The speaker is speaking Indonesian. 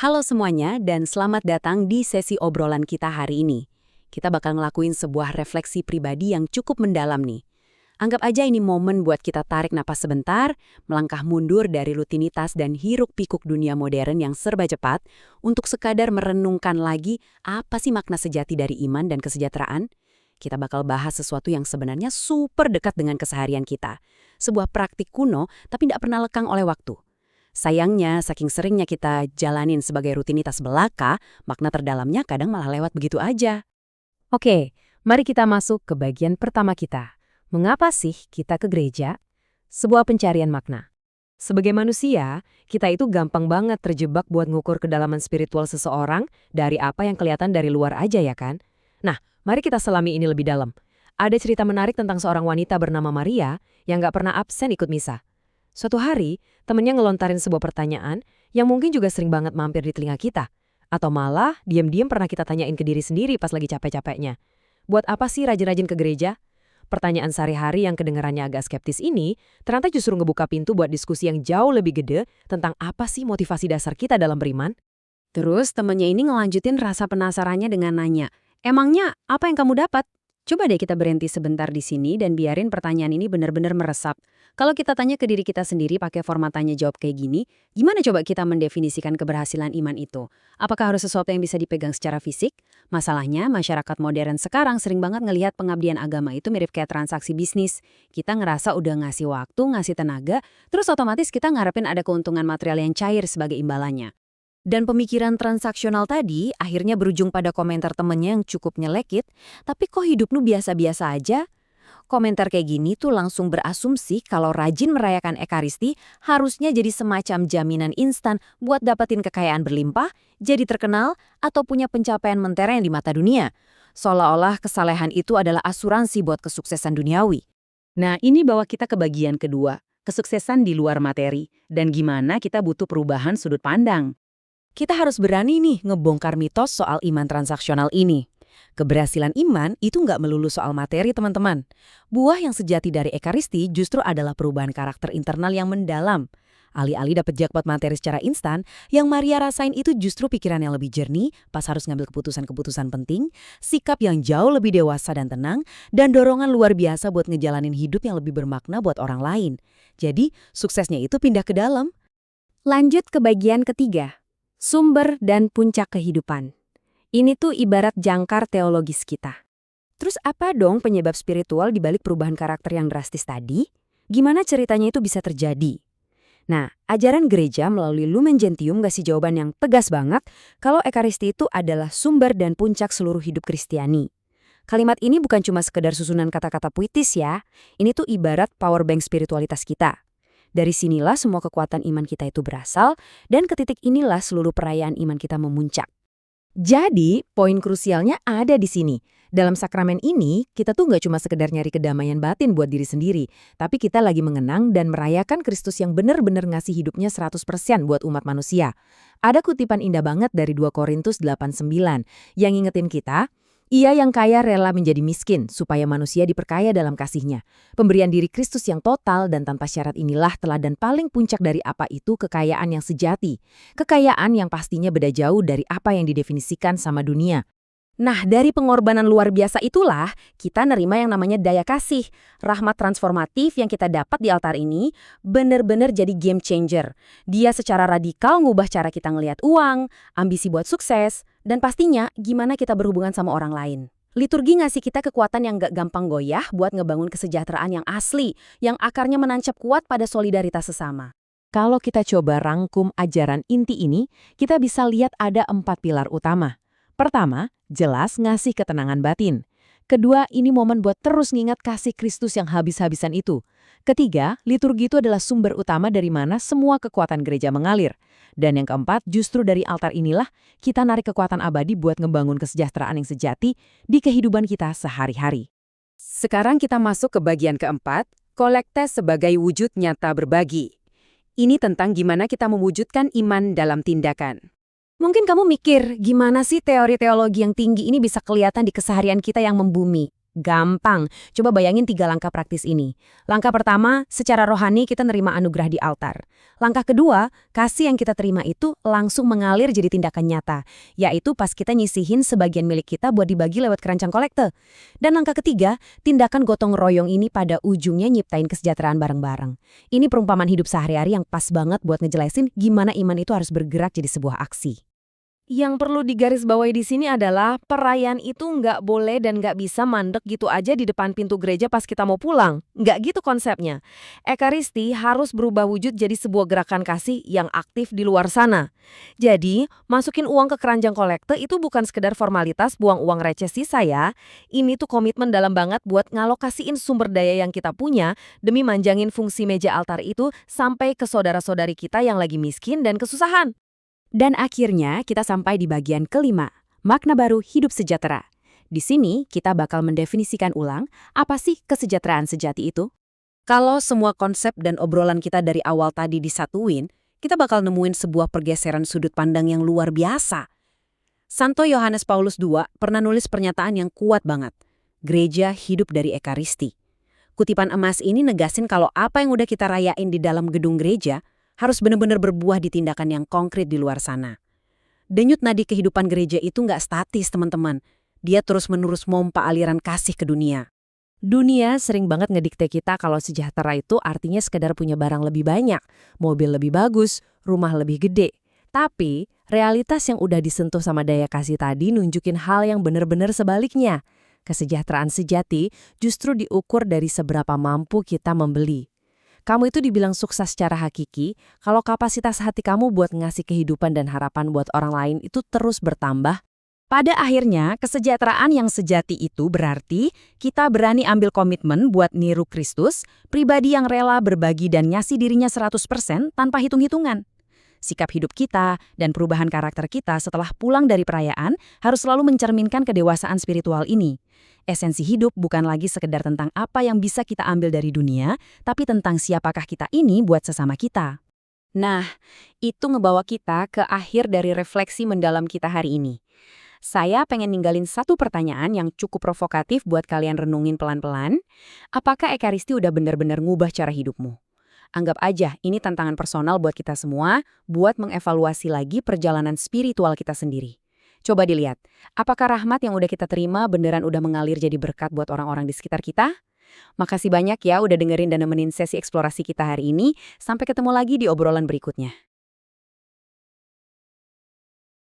Halo semuanya dan selamat datang di sesi obrolan kita hari ini. Kita bakal ngelakuin sebuah refleksi pribadi yang cukup mendalam nih. Anggap aja ini momen buat kita tarik napas sebentar, melangkah mundur dari rutinitas dan hiruk-pikuk dunia modern yang serba cepat untuk sekadar merenungkan lagi apa sih makna sejati dari iman dan kesejahteraan. Kita bakal bahas sesuatu yang sebenarnya super dekat dengan keseharian kita. Sebuah praktik kuno tapi tidak pernah lekang oleh waktu. Sayangnya, saking seringnya kita jalanin sebagai rutinitas belaka, makna terdalamnya kadang malah lewat begitu aja. Oke, mari kita masuk ke bagian pertama kita. Mengapa sih kita ke gereja? Sebuah pencarian makna. Sebagai manusia, kita itu gampang banget terjebak buat ngukur kedalaman spiritual seseorang dari apa yang kelihatan dari luar aja ya kan? Nah, mari kita selami ini lebih dalam. Ada cerita menarik tentang seorang wanita bernama Maria yang nggak pernah absen ikut misa. Suatu hari, temennya ngelontarin sebuah pertanyaan yang mungkin juga sering banget mampir di telinga kita. Atau malah, diam-diam pernah kita tanyain ke diri sendiri pas lagi capek-capeknya. Buat apa sih rajin-rajin ke gereja? Pertanyaan sehari-hari yang kedengarannya agak skeptis ini, ternyata justru ngebuka pintu buat diskusi yang jauh lebih gede tentang apa sih motivasi dasar kita dalam beriman. Terus temennya ini ngelanjutin rasa penasarannya dengan nanya, emangnya apa yang kamu dapat? Coba deh kita berhenti sebentar di sini dan biarin pertanyaan ini benar-benar meresap. Kalau kita tanya ke diri kita sendiri pakai format tanya jawab kayak gini, gimana coba kita mendefinisikan keberhasilan iman itu? Apakah harus sesuatu yang bisa dipegang secara fisik? Masalahnya, masyarakat modern sekarang sering banget ngelihat pengabdian agama itu mirip kayak transaksi bisnis. Kita ngerasa udah ngasih waktu, ngasih tenaga, terus otomatis kita ngarepin ada keuntungan material yang cair sebagai imbalannya. Dan pemikiran transaksional tadi akhirnya berujung pada komentar temennya yang cukup nyelekit, tapi kok hidup lu biasa-biasa aja? Komentar kayak gini tuh langsung berasumsi kalau rajin merayakan Ekaristi harusnya jadi semacam jaminan instan buat dapetin kekayaan berlimpah, jadi terkenal, atau punya pencapaian mentereng di mata dunia. Seolah-olah kesalehan itu adalah asuransi buat kesuksesan duniawi. Nah, ini bawa kita ke bagian kedua, kesuksesan di luar materi, dan gimana kita butuh perubahan sudut pandang. Kita harus berani nih ngebongkar mitos soal iman transaksional ini. Keberhasilan iman itu nggak melulu soal materi, teman-teman. Buah yang sejati dari Ekaristi justru adalah perubahan karakter internal yang mendalam. Alih-alih dapat jackpot materi secara instan, yang Maria rasain itu justru pikiran yang lebih jernih pas harus ngambil keputusan-keputusan penting, sikap yang jauh lebih dewasa dan tenang, dan dorongan luar biasa buat ngejalanin hidup yang lebih bermakna buat orang lain. Jadi, suksesnya itu pindah ke dalam. Lanjut ke bagian ketiga. Sumber dan puncak kehidupan. Ini tuh ibarat jangkar teologis kita. Terus apa dong penyebab spiritual dibalik perubahan karakter yang drastis tadi? Gimana ceritanya itu bisa terjadi? Nah, ajaran gereja melalui Lumen Gentium ngasih jawaban yang tegas banget kalau Ekaristi itu adalah sumber dan puncak seluruh hidup Kristiani. Kalimat ini bukan cuma sekedar susunan kata-kata puitis ya, ini tuh ibarat power bank spiritualitas kita. Dari sinilah semua kekuatan iman kita itu berasal, dan ke titik inilah seluruh perayaan iman kita memuncak. Jadi, poin krusialnya ada di sini. Dalam sakramen ini, kita tuh nggak cuma sekedar nyari kedamaian batin buat diri sendiri, tapi kita lagi mengenang dan merayakan Kristus yang benar-benar ngasih hidupnya 100% buat umat manusia. Ada kutipan indah banget dari 2 Korintus 8:9 yang ngingetin kita, ia yang kaya rela menjadi miskin, supaya manusia diperkaya dalam kasih-Nya. Pemberian diri Kristus yang total dan tanpa syarat inilah teladan paling puncak dari apa itu kekayaan yang sejati. Kekayaan yang pastinya beda jauh dari apa yang didefinisikan sama dunia. Nah, dari pengorbanan luar biasa itulah, kita nerima yang namanya daya kasih. Rahmat transformatif yang kita dapat di altar ini benar-benar jadi game changer. Dia secara radikal ngubah cara kita ngelihat uang, ambisi buat sukses, dan pastinya gimana kita berhubungan sama orang lain. Liturgi ngasih kita kekuatan yang gak gampang goyah buat ngebangun kesejahteraan yang asli, yang akarnya menancap kuat pada solidaritas sesama. Kalau kita coba rangkum ajaran inti ini, kita bisa lihat ada 4 pilar utama. Pertama, jelas ngasih ketenangan batin. Kedua, ini momen buat terus ngingat kasih Kristus yang habis-habisan itu. Ketiga, liturgi itu adalah sumber utama dari mana semua kekuatan gereja mengalir. Dan yang keempat, justru dari altar inilah kita narik kekuatan abadi buat ngebangun kesejahteraan yang sejati di kehidupan kita sehari-hari. Sekarang kita masuk ke bagian keempat, kolekte sebagai wujud nyata berbagi. Ini tentang gimana kita mewujudkan iman dalam tindakan. Mungkin kamu mikir, gimana sih teori teologi yang tinggi ini bisa kelihatan di keseharian kita yang membumi? Gampang. Coba bayangin 3 langkah praktis ini. Langkah pertama, secara rohani kita nerima anugerah di altar. Langkah kedua, kasih yang kita terima itu langsung mengalir jadi tindakan nyata, yaitu pas kita nyisihin sebagian milik kita buat dibagi lewat keranjang kolekte. Dan langkah ketiga, tindakan gotong royong ini pada ujungnya nyiptain kesejahteraan bareng-bareng. Ini perumpamaan hidup sehari-hari yang pas banget buat ngejelasin gimana iman itu harus bergerak jadi sebuah aksi. Yang perlu digarisbawahi di sini adalah perayaan itu nggak boleh dan nggak bisa mandek gitu aja di depan pintu gereja pas kita mau pulang. Nggak gitu konsepnya. Ekaristi harus berubah wujud jadi sebuah gerakan kasih yang aktif di luar sana. Jadi, masukin uang ke keranjang kolekte itu bukan sekedar formalitas buang uang receh sisa ya. Ini tuh komitmen dalam banget buat ngalokasiin sumber daya yang kita punya demi manjangin fungsi meja altar itu sampai ke saudara-saudari kita yang lagi miskin dan kesusahan. Dan akhirnya kita sampai di bagian kelima, makna baru hidup sejahtera. Di sini kita bakal mendefinisikan ulang apa sih kesejahteraan sejati itu. Kalau semua konsep dan obrolan kita dari awal tadi disatuin, kita bakal nemuin sebuah pergeseran sudut pandang yang luar biasa. Santo Yohanes Paulus II pernah nulis pernyataan yang kuat banget. Gereja hidup dari Ekaristi. Kutipan emas ini negasin kalau apa yang udah kita rayain di dalam gedung gereja harus benar-benar berbuah di tindakan yang konkret di luar sana. Denyut nadi kehidupan gereja itu nggak statis, teman-teman. Dia terus-menerus mompa aliran kasih ke dunia. Dunia sering banget ngedikte kita kalau sejahtera itu artinya sekedar punya barang lebih banyak, mobil lebih bagus, rumah lebih gede. Tapi, realitas yang udah disentuh sama daya kasih tadi nunjukin hal yang benar-benar sebaliknya. Kesejahteraan sejati justru diukur dari seberapa mampu kita membeli. Kamu itu dibilang sukses secara hakiki kalau kapasitas hati kamu buat ngasih kehidupan dan harapan buat orang lain itu terus bertambah. Pada akhirnya, kesejahteraan yang sejati itu berarti kita berani ambil komitmen buat niru Kristus, pribadi yang rela berbagi dan ngasih dirinya 100% tanpa hitung-hitungan. Sikap hidup kita dan perubahan karakter kita setelah pulang dari perayaan harus selalu mencerminkan kedewasaan spiritual ini. Esensi hidup bukan lagi sekedar tentang apa yang bisa kita ambil dari dunia, tapi tentang siapakah kita ini buat sesama kita. Nah, itu ngebawa kita ke akhir dari refleksi mendalam kita hari ini. Saya pengen ninggalin satu pertanyaan yang cukup provokatif buat kalian renungin pelan-pelan. Apakah Ekaristi udah benar-benar ngubah cara hidupmu? Anggap aja ini tantangan personal buat kita semua, buat mengevaluasi lagi perjalanan spiritual kita sendiri. Coba dilihat, apakah rahmat yang udah kita terima beneran udah mengalir jadi berkat buat orang-orang di sekitar kita? Makasih banyak ya udah dengerin dan nemenin sesi eksplorasi kita hari ini. Sampai ketemu lagi di obrolan berikutnya.